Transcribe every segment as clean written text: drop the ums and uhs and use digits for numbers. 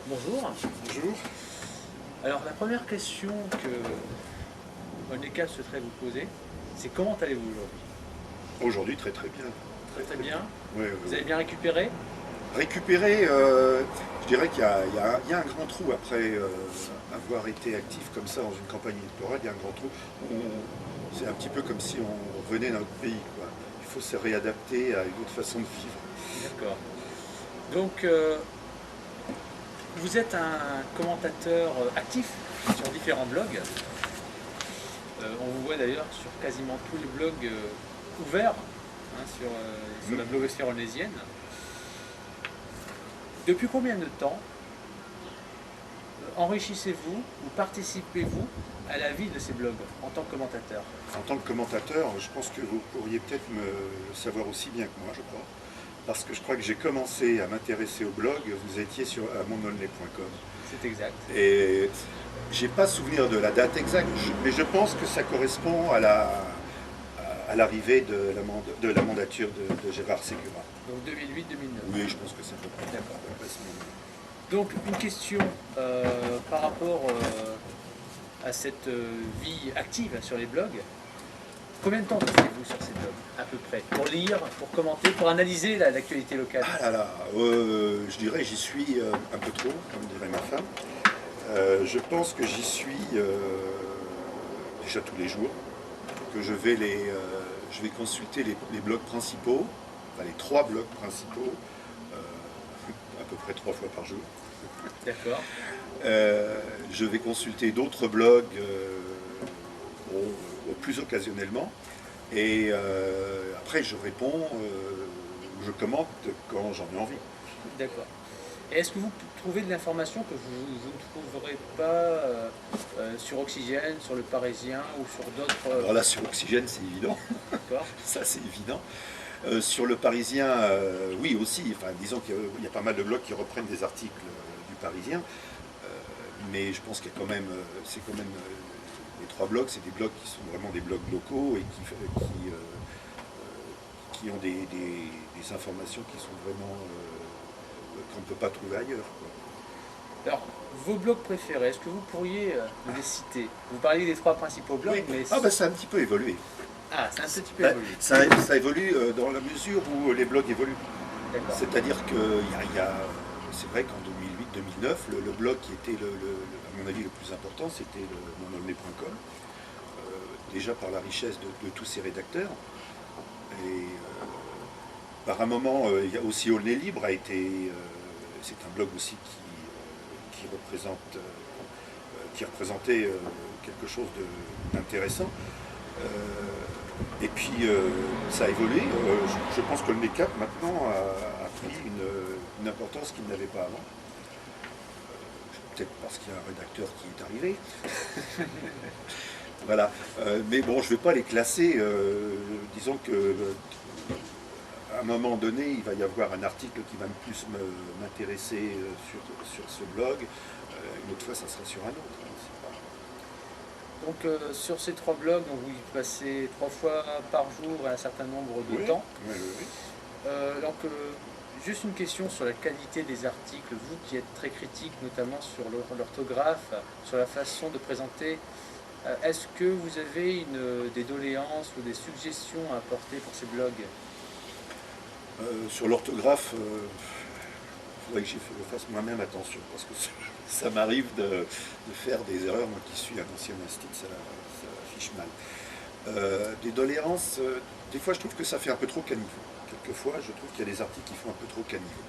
Bonjour. Bonjour. Alors la première question que Olnecap souhaiterait vous poser, c'est comment allez-vous aujourd'hui? Aujourd'hui, très très bien. Très bien. Ouais, Vous avez bien récupéré? Récupérer, je dirais qu'il y a un grand trou après avoir été actif comme ça dans une campagne électorale. Il y a un grand trou. C'est un petit peu comme si on revenait dans notre pays, quoi. Il faut se réadapter à une autre façon de vivre. D'accord. Donc vous êtes un commentateur actif sur différents blogs. On vous voit d'ailleurs sur quasiment tous les blogs ouverts sur la blogosphère olnésienne. Depuis combien de temps enrichissez-vous ou participez-vous à la vie de ces blogs en tant que commentateur? En tant que commentateur, je pense que vous pourriez peut-être me le savoir aussi bien que moi, je crois. Parce que je crois que j'ai commencé à m'intéresser au blog, vous étiez à monolnay.com. C'est exact. Et j'ai pas souvenir de la date exacte, mais je pense que ça correspond à l'arrivée de la mandature de Gérard Ségura. Donc 2008-2009. Oui, je pense que c'est à peu près. D'accord. À peu près ce moment-là. Donc une question par rapport à cette vie active sur les blogs. Combien de temps passez-vous sur ces blogs à peu près? Pour lire, pour commenter, pour analyser l'actualité locale? Ah là là, je dirais j'y suis un peu trop, comme dirait ma femme. Je pense que j'y suis déjà tous les jours, que je vais consulter les blogs principaux, enfin les 3 blogs principaux, à peu près 3 fois par jour. D'accord. Je vais consulter d'autres blogs au plus occasionnellement. Et après, je réponds, je commente quand j'en ai envie. D'accord. Et est-ce que vous trouvez de l'information que vous ne trouverez pas sur Oxygène, sur Le Parisien ou sur d'autres... Alors là, sur Oxygène, c'est évident. D'accord. Ça, c'est évident. Sur Le Parisien, oui aussi. Enfin, disons qu'il y a pas mal de blogs qui reprennent des articles du Parisien. Mais je pense qu'il y a quand même, c'est quand même les 3 blogs, c'est des blogs qui sont vraiment des blogs locaux et qui ont des informations qui sont vraiment qu'on ne peut pas trouver ailleurs, quoi. Alors, vos blogs préférés, est-ce que vous pourriez les citer? Vous parliez des 3 principaux blogs, Oui. mais... Ah ben ça a un petit peu évolué. Ah, c'est un petit peu Ben, évolué. ça évolue dans la mesure où les blogs évoluent. D'accord. C'est-à-dire que c'est vrai qu'en 2008-2009, le blog qui était, à mon avis, le plus important, c'était monolnay.com. Déjà par la richesse de tous ses rédacteurs. Et par un moment, il y a aussi Aulnay Libre c'est un blog aussi qui représentait quelque chose d'intéressant. Et puis ça a évolué. Je pense que le Olnecap maintenant a pris une importance qu'il n'avait pas avant. Peut-être parce qu'il y a un rédacteur qui est arrivé. Voilà. Mais bon, je ne vais pas les classer. Disons que à un moment donné, il va y avoir un article qui va plus m'intéresser sur ce blog. Une autre fois, ça sera sur un autre. Donc sur ces 3 blogs, donc, vous y passez 3 fois par jour un certain nombre de Oui, temps. oui, oui. Donc juste une question sur la qualité des articles, vous qui êtes très critique notamment sur l'orthographe, sur la façon de présenter, est-ce que vous avez des doléances ou des suggestions à apporter pour ces blogs? Sur l'orthographe, il faudrait que je fasse moi-même attention, parce que ça m'arrive de faire des erreurs, moi qui suis un ancien instit, ça fiche mal. Des doléances, des fois je trouve que ça fait un peu trop caniveau. Quelquefois je trouve qu'il y a des articles qui font un peu trop caniveau.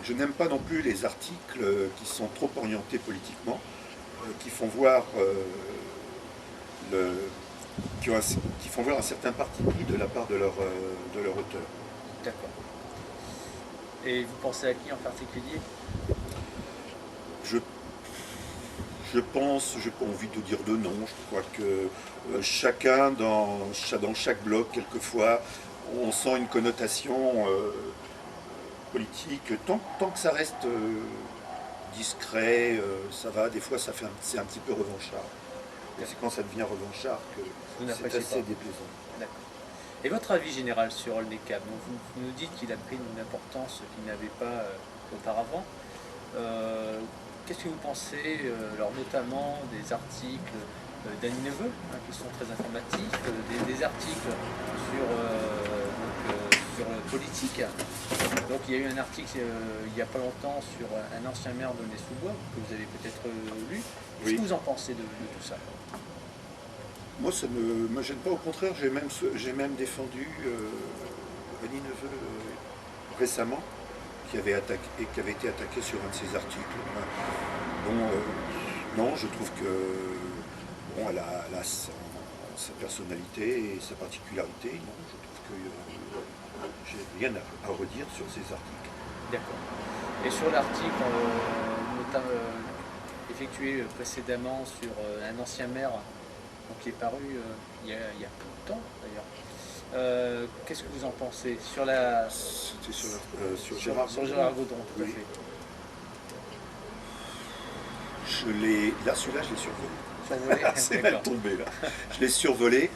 Je n'aime pas non plus les articles qui sont trop orientés politiquement, qui font voir qui font voir un certain parti pris de la part de leur auteur. D'accord. Et vous pensez à qui en particulier? Je pense, j'ai pas envie de dire de nom, je crois que chacun dans chaque blog, quelquefois, on sent une connotation politique. Tant que ça reste discret, ça va. Des fois, c'est un petit peu revanchard. Et c'est quand ça devient revanchard que c'est assez déplaisant. D'accord. Et votre avis général sur Olnecap? Donc vous nous dites qu'il a pris une importance qu'il n'avait pas auparavant. Qu'est-ce que vous pensez, alors notamment des articles d'Annie Neveu, hein, qui sont très informatifs, des articles sur le politique. Donc il y a eu un article il n'y a pas longtemps sur un ancien maire de Nez-sous-Bois, que vous avez peut-être lu. Qu'est-ce que vous en pensez de tout ça? Moi, ça ne me gêne pas, au contraire, j'ai même défendu Annie Neveu récemment, qui avait été attaqué sur un de ses articles. Bon, non, je trouve que bon, elle a sa personnalité et sa particularité. Non, je trouve que j'ai rien à redire sur ces articles. D'accord. Et sur l'article effectué précédemment sur un ancien maire, donc, qui est paru il y a peu de temps d'ailleurs, qu'est-ce que vous en pensez sur la... C'était sur Gérard Sur Gérard Gaudron, tout à oui. fait. Là, celui-là, je l'ai survolé. Survolé. C'est mal tombé, là. Je l'ai survolé.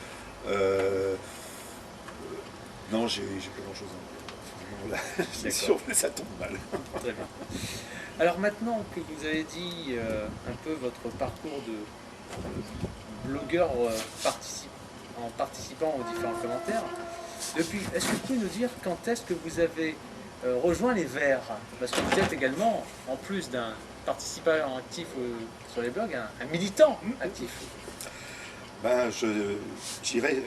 Non, j'ai pas grand-chose à dire. Là, je l'ai survolé, ça tombe mal. Très bien. Alors maintenant que vous avez dit un peu votre parcours de blogueur en participant aux différents commentaires, est-ce que vous pouvez nous dire quand est-ce que vous avez rejoint les Verts? Parce que vous êtes également, en plus d'un participant actif sur les blogs, un militant actif. Ben, j'irais,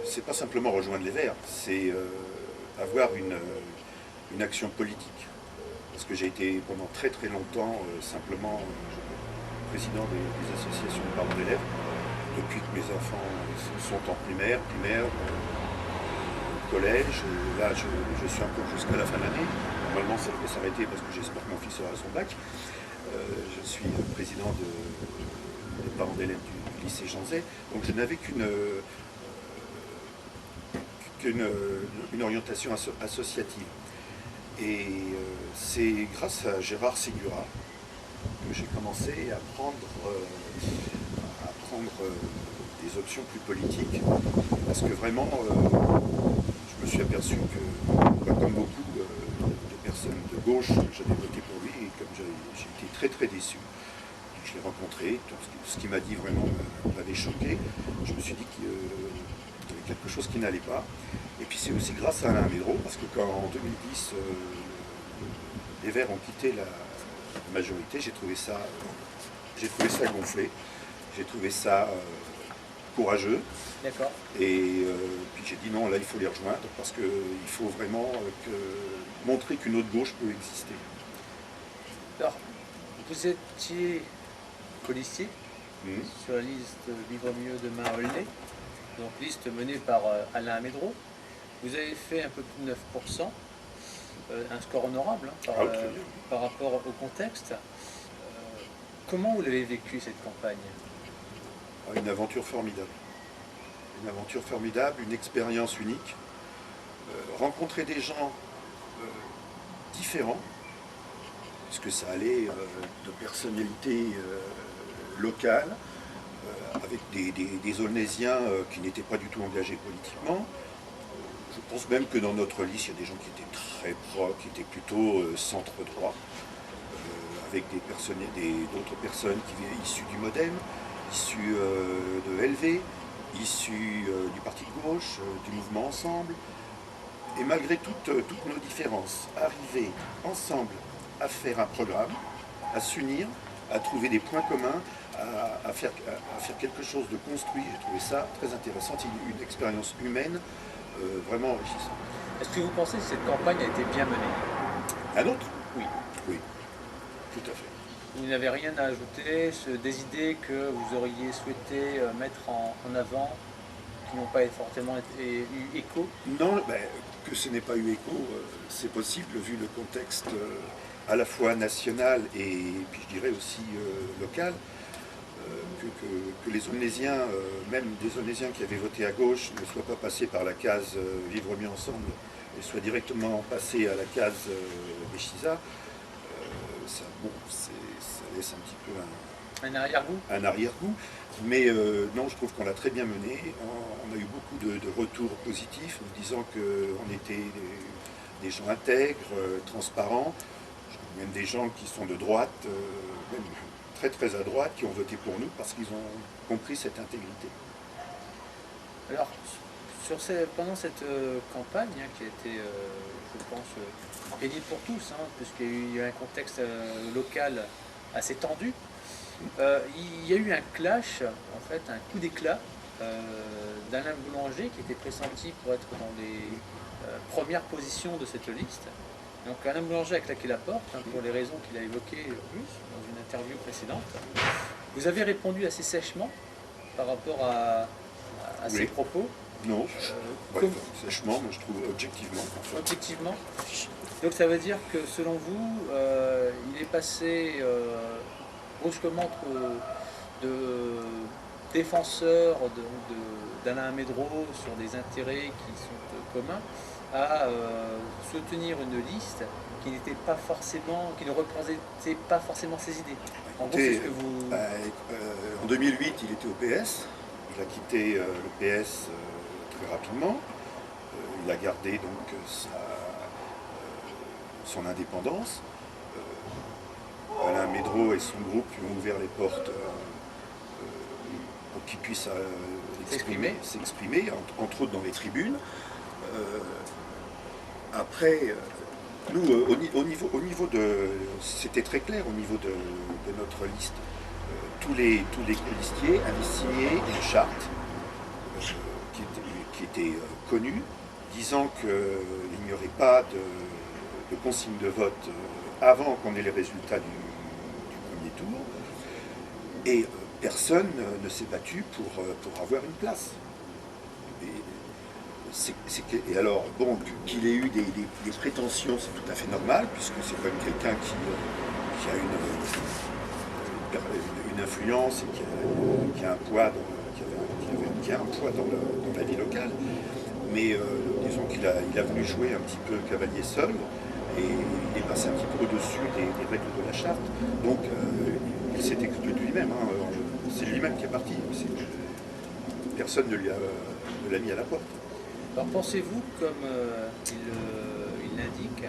c'est pas simplement rejoindre les Verts, c'est avoir une action politique. Parce que j'ai été pendant très très longtemps simplement président des associations de parents d'élèves, depuis que mes enfants sont en primaire, collège. Là, je suis encore jusqu'à la fin de l'année. Normalement, ça devrait s'arrêter parce que j'espère que mon fils aura son bac. Je suis président des parents d'élèves du lycée Jean Zay. Donc je n'avais qu'une orientation associative. Et c'est grâce à Gérard Ségura que j'ai commencé à prendre des options plus politiques. Parce que vraiment, je me suis aperçu que, comme beaucoup de personnes de gauche, j'avais voté pour lui et comme j'ai été très très déçu. Je l'ai rencontré, tout ce qu'il m'a dit vraiment m'avait choqué. Je me suis dit qu'il y avait quelque chose qui n'allait pas. Et puis c'est aussi grâce à Alain Médreau, parce que quand en 2010 les Verts ont quitté la majorité, j'ai trouvé ça gonflé, j'ai trouvé ça courageux. D'accord. Et puis j'ai dit non, là il faut les rejoindre, parce qu'il faut vraiment montrer qu'une autre gauche peut exister. Alors, vous étiez policier sur la liste Vivre mieux demain à Aulnay, donc liste menée par Alain Médreau. Vous avez fait un peu plus de 9%, un score honorable hein, par rapport au contexte. Comment vous l'avez vécu cette campagne? Une aventure formidable. Une aventure formidable, une expérience unique. Rencontrer des gens différents, puisque ça allait de personnalités locales, avec des Aulnaysiens qui n'étaient pas du tout engagés politiquement. Je pense même que dans notre liste, il y a des gens qui étaient très propres, qui étaient plutôt centre-droit, avec d'autres personnes qui étaient issues du MoDem, issues de LV, issues du Parti de gauche, du mouvement Ensemble. Et malgré toutes nos différences, arriver ensemble à faire un programme, à s'unir, à trouver des points communs, à faire quelque chose de construit, j'ai trouvé ça très intéressant, une expérience humaine vraiment enrichissante. Est-ce que vous pensez que cette campagne a été bien menée? Un autre? Oui. Oui, tout à fait. Vous n'avez rien à ajouter, des idées que vous auriez souhaité mettre en avant, qui n'ont pas forcément eu écho? Non, que ce n'ait pas eu écho, c'est possible vu le contexte à la fois national et puis je dirais aussi local. Que les Aulnaysiens, même des Aulnaysiens qui avaient voté à gauche, ne soient pas passés par la case Vivre mieux ensemble et soient directement passés à la case Béchiza, ça laisse un petit peu un arrière-goût. Un arrière-goût. Mais non, je trouve qu'on l'a très bien mené. On a eu beaucoup de retours positifs, nous disant qu'on était des gens intègres, transparents. même des gens qui sont de droite, même très très à droite, qui ont voté pour nous parce qu'ils ont compris cette intégrité. Alors, pendant cette campagne, hein, qui a été, je pense, pénible pour tous, hein, puisqu'il y a eu un contexte local assez tendu, il y a eu un clash, en fait, un coup d'éclat d'Alain Boulanger qui était pressenti pour être dans les premières positions de cette liste. Donc Alain Boulanger a claqué la porte, hein, pour les raisons qu'il a évoquées dans une interview précédente. Vous avez répondu assez sèchement par rapport à Oui. ces propos. Non, sèchement, mais je trouve objectivement. En fait. Objectivement. Donc ça veut dire que selon vous, il est passé brusquement de défenseur d'Alain Médreau sur des intérêts qui sont communs à soutenir une liste qui n'était pas forcément, qui ne représentait pas forcément ses idées. En gros, c'est ce que vous... En 2008, il était au PS. Il a quitté le PS très rapidement. Il a gardé donc son indépendance. Alain Médreau et son groupe lui ont ouvert les portes pour qu'il puisse s'exprimer, entre autres dans les tribunes. Après, nous, au niveau de... C'était très clair au niveau de notre liste. Tous les colistiers avaient signé une charte qui était connue, disant qu'il n'y aurait pas de consigne de vote avant qu'on ait les résultats du premier tour. Et personne ne s'est battu pour avoir une place. Et alors, bon, qu'il ait eu des prétentions, c'est tout à fait normal, puisque c'est quand même quelqu'un qui a une influence et qui a un poids dans la vie locale. Mais disons qu'il a voulu jouer un petit peu cavalier seul, et il est passé un petit peu au-dessus des règles de la charte. Donc il s'est exclu de lui-même. Hein. C'est lui-même qui est parti. Personne ne l'a mis à la porte. Alors pensez-vous, comme il l'indique,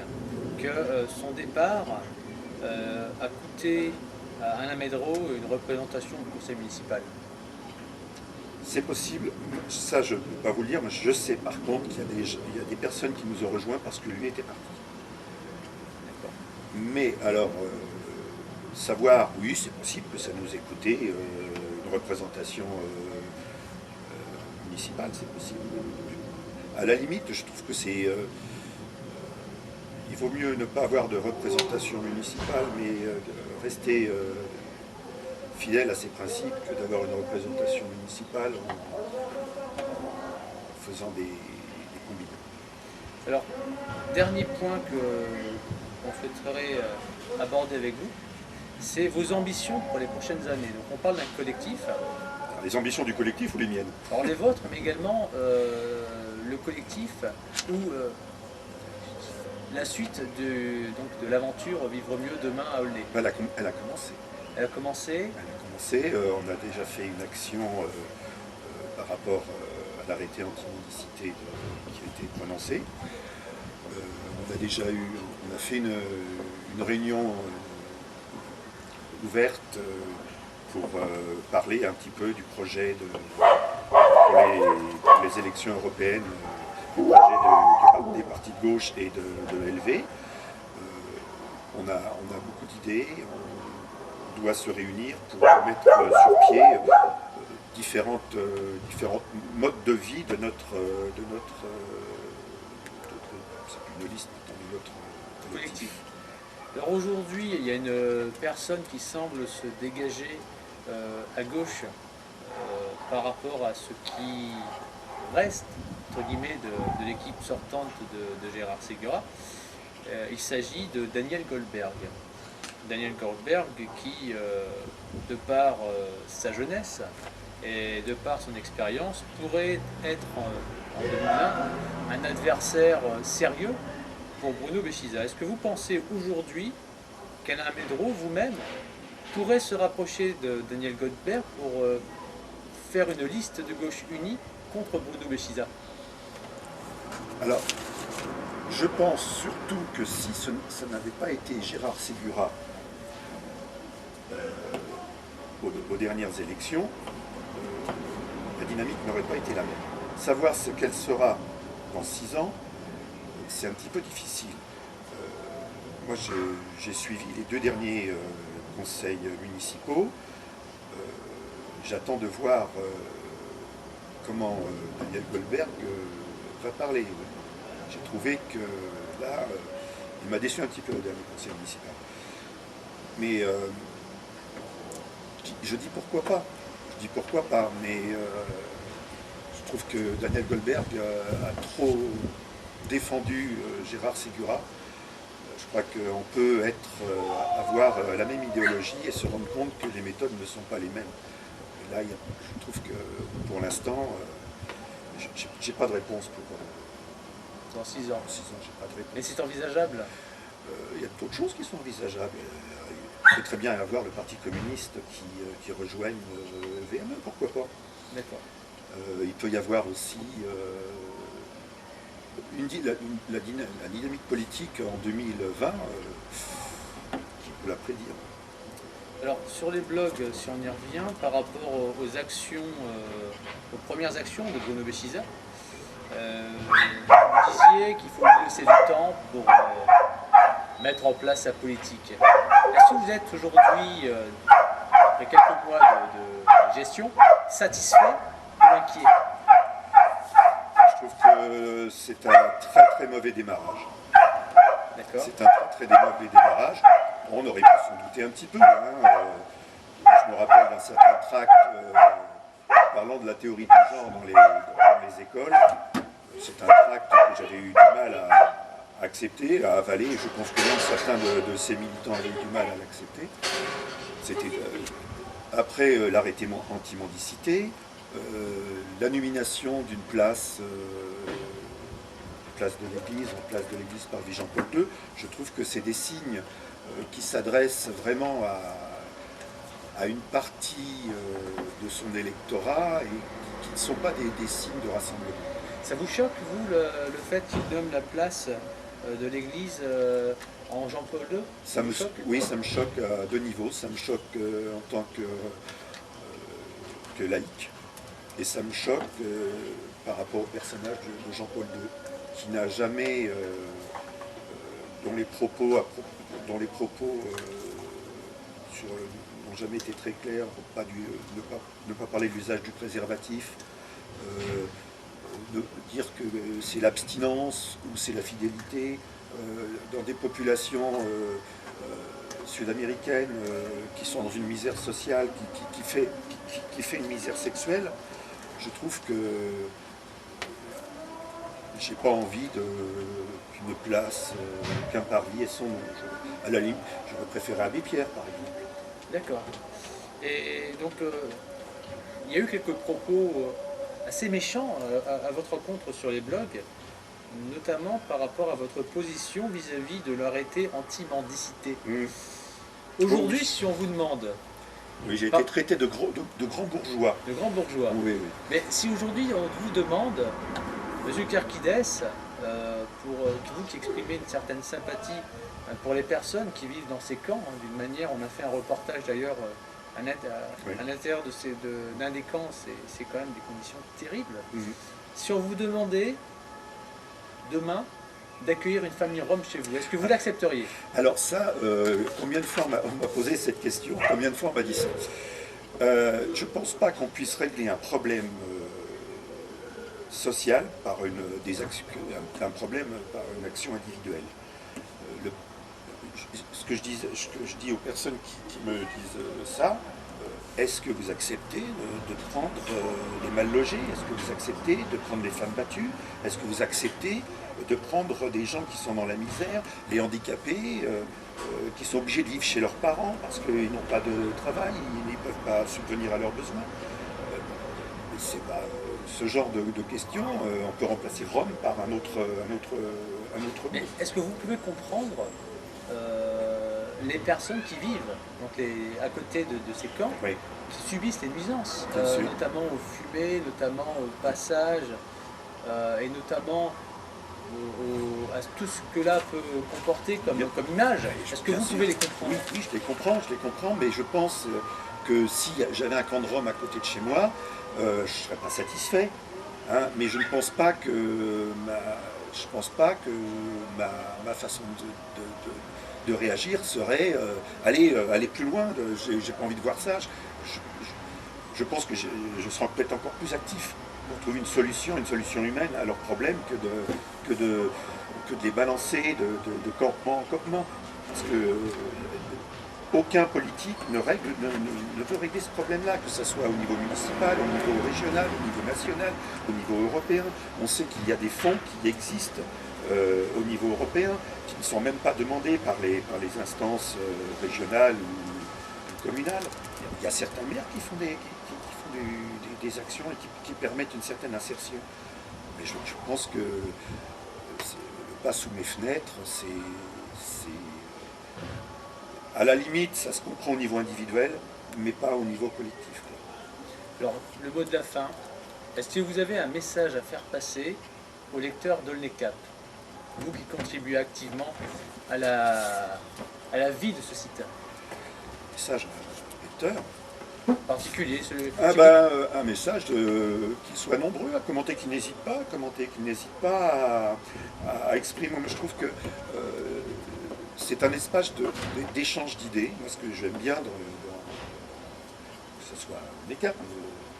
que son départ a coûté à Alain Médreau une représentation au conseil municipal? C'est possible, ça je ne peux pas vous le dire, mais je sais par contre qu'il y a des personnes qui nous ont rejoints parce que lui était parti. Mais alors, savoir, oui, c'est possible que ça nous ait coûté une représentation municipale, c'est possible. À la limite, je trouve que c'est... il vaut mieux ne pas avoir de représentation municipale, mais rester fidèle à ses principes que d'avoir une représentation municipale en faisant des combinaisons. Alors, dernier point qu'on souhaiterait aborder avec vous, c'est vos ambitions pour les prochaines années. Donc on parle d'un collectif. Alors, les ambitions du collectif ou les miennes? Alors les vôtres, mais également le collectif ou la suite de l'aventure Vivre mieux demain à Aulnay. Elle a commencé. Elle a commencé. On a déjà fait une action par rapport à l'arrêté anti-mendicité qui a été prononcé. On a fait une réunion ouverte pour parler un petit peu du projet pour les élections européennes, du projet des partis de gauche et de LV. On a beaucoup d'idées. On doit se réunir pour mettre sur pied différents modes de vie de notre c'est plus une liste, de notre collectif. Alors aujourd'hui, il y a une personne qui semble se dégager à gauche par rapport à ce qui reste, entre guillemets, de l'équipe sortante de Gérard Segura. Il s'agit de Daniel Goldberg. Daniel Goldberg qui, de par sa jeunesse et de par son expérience, pourrait être en 2020 un adversaire sérieux pour Bruno Béchiza. Est-ce que vous pensez aujourd'hui qu'Alain Médreau, vous-même, pourrait se rapprocher de Daniel Goldberg pour faire une liste de gauche unie contre Bruno Béchiza? Alors, Je pense surtout que si ça n'avait pas été Gérard Ségura aux dernières élections, la dynamique n'aurait pas été la même. Savoir ce qu'elle sera dans 6 ans, c'est un petit peu difficile. Moi, j'ai suivi les 2 derniers conseils municipaux. J'attends de voir comment Daniel Goldberg va parler. J'ai trouvé que là, il m'a déçu un petit peu au dernier conseil municipal. Mais je dis pourquoi pas. Je dis pourquoi pas, mais je trouve que Daniel Goldberg a trop défendu Gérard Ségura. Je crois qu'on peut avoir la même idéologie et se rendre compte que les méthodes ne sont pas les mêmes. Et là, je trouve que pour l'instant, j'ai pas de réponse pour. Dans 6 ans. 6 ans, j'ai pas de réponse. Mais c'est envisageable. Il y a d'autres choses qui sont envisageables. Il peut très bien y avoir le Parti communiste qui rejoigne VME, pourquoi pas. D'accord. Il peut y avoir aussi la dynamique politique en 2020 qui peut la prédire. Alors sur les blogs, si on y revient, par rapport aux actions, aux premières actions de Bruno Béchiza, vous disiez qu'il faut lui laisser du temps pour mettre en place sa politique. Est-ce que vous êtes aujourd'hui, après quelques mois de gestion, satisfait ou inquiet? Je trouve que c'est un très très mauvais démarrage. D'accord. C'est un très très mauvais démarrage. On aurait pu s'en douter un petit peu. Je me rappelle d'un certain tract parlant de la théorie du genre dans les écoles. C'est un tract que j'avais eu du mal à accepter, à avaler, et je pense que même certains de ces militants avaient eu du mal à l'accepter. C'était après l'arrêté anti-mendicité, la nomination d'une place de l'Église par Jean-Paul II. Je trouve que c'est des signes qui s'adressent vraiment à une partie de son électorat et qui ne sont pas des signes de rassemblement. Ça vous choque, vous, le fait qu'il nomme la place de l'Église en Jean-Paul II? Oui, ça me choque à 2 niveaux. Ça me choque en tant que laïc, et ça me choque par rapport au personnage de Jean-Paul II, qui n'a jamais, dont les propos n'ont jamais été très clairs, ne pas parler de l'usage du préservatif, de dire que c'est l'abstinence ou c'est la fidélité dans des populations sud-américaines qui sont dans une misère sociale, qui fait une misère sexuelle. Je trouve que j'ai pas envie qu'une place, qu'un parvis ait son nom. À la limite, j'aurais préféré Abbé Pierre, par exemple. D'accord. Et donc, il y a eu quelques propos assez méchants à votre rencontre sur les blogs, notamment par rapport à votre position vis-à-vis de l'arrêté anti-mendicité. Aujourd'hui, Oui. si on vous demande... Oui, j'ai été traité de grand bourgeois. De grand bourgeois. Oui. Mais si aujourd'hui on vous demande, M. Kerkides, pour vous qui exprimez une certaine sympathie pour les personnes qui vivent dans ces camps, d'une manière, on a fait un reportage d'ailleurs à l'intérieur d'un des camps, c'est quand même des conditions terribles. Si on vous demandait demain d'accueillir une famille rom chez vous, est-ce que vous l'accepteriez? Alors ça, combien de fois on m'a posé cette question? Combien de fois on m'a dit ça? Je ne pense pas qu'on puisse régler un problème social par un problème par une action individuelle. Ce que je dis aux personnes qui me disent ça, est-ce que vous acceptez de prendre les mal logés? Est-ce que vous acceptez de prendre les femmes battues? Est-ce que vous acceptez de prendre des gens qui sont dans la misère, les handicapés, qui sont obligés de vivre chez leurs parents parce qu'ils n'ont pas de travail, ils ne peuvent pas subvenir à leurs besoins? C'est pas ce genre de questions. On peut remplacer Rome par un autre mot. Mais est-ce que vous pouvez comprendre les personnes qui vivent donc à côté de ces camps, Oui. qui subissent les nuisances, Bien sûr. notamment aux fumées, notamment au passage, et notamment à tout ce que là peut comporter comme image. Est-ce que vous pouvez les comprendre? Oui, oui, je les comprends, mais je pense que si j'avais un camp de Rome à côté de chez moi, je ne serais pas satisfait. Hein, mais je ne pense pas que ma façon de réagir serait aller plus loin. J'ai pas envie de voir ça. Je pense que je serais peut-être encore plus actif pour trouver une solution humaine à leurs problèmes que de les balancer de campement en campement. Parce que aucun politique ne veut régler ce problème-là, que ce soit au niveau municipal, au niveau régional, au niveau national, au niveau européen. On sait qu'il y a des fonds qui existent au niveau européen, qui ne sont même pas demandés par les instances régionales ou communales. Il y a certains maires qui font des actions et qui permettent une certaine insertion. Mais je pense que le pas sous mes fenêtres, c'est à la limite, ça se comprend au niveau individuel, mais pas au niveau collectif. Alors, le mot de la fin, est-ce que vous avez un message à faire passer aux lecteurs d'Aulnay-Cap, vous qui contribuez activement à la vie de ce site? Message aux lecteurs particulier, un message qu'ils soient nombreux à commenter, qu'ils n'hésitent pas, à exprimer. Moi, je trouve que c'est un espace d'échange d'idées. Moi, ce que j'aime bien, que ce soit des cas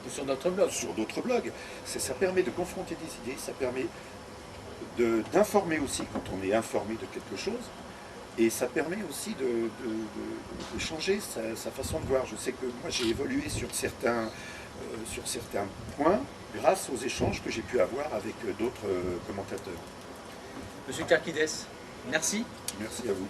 ou sur d'autres blogs. Sur d'autres blogs, ça permet de confronter des idées, ça permet d'informer aussi quand on est informé de quelque chose. Et ça permet aussi de changer sa façon de voir. Je sais que moi j'ai évolué sur certains points grâce aux échanges que j'ai pu avoir avec d'autres commentateurs. Monsieur Karkides, merci. Merci à vous.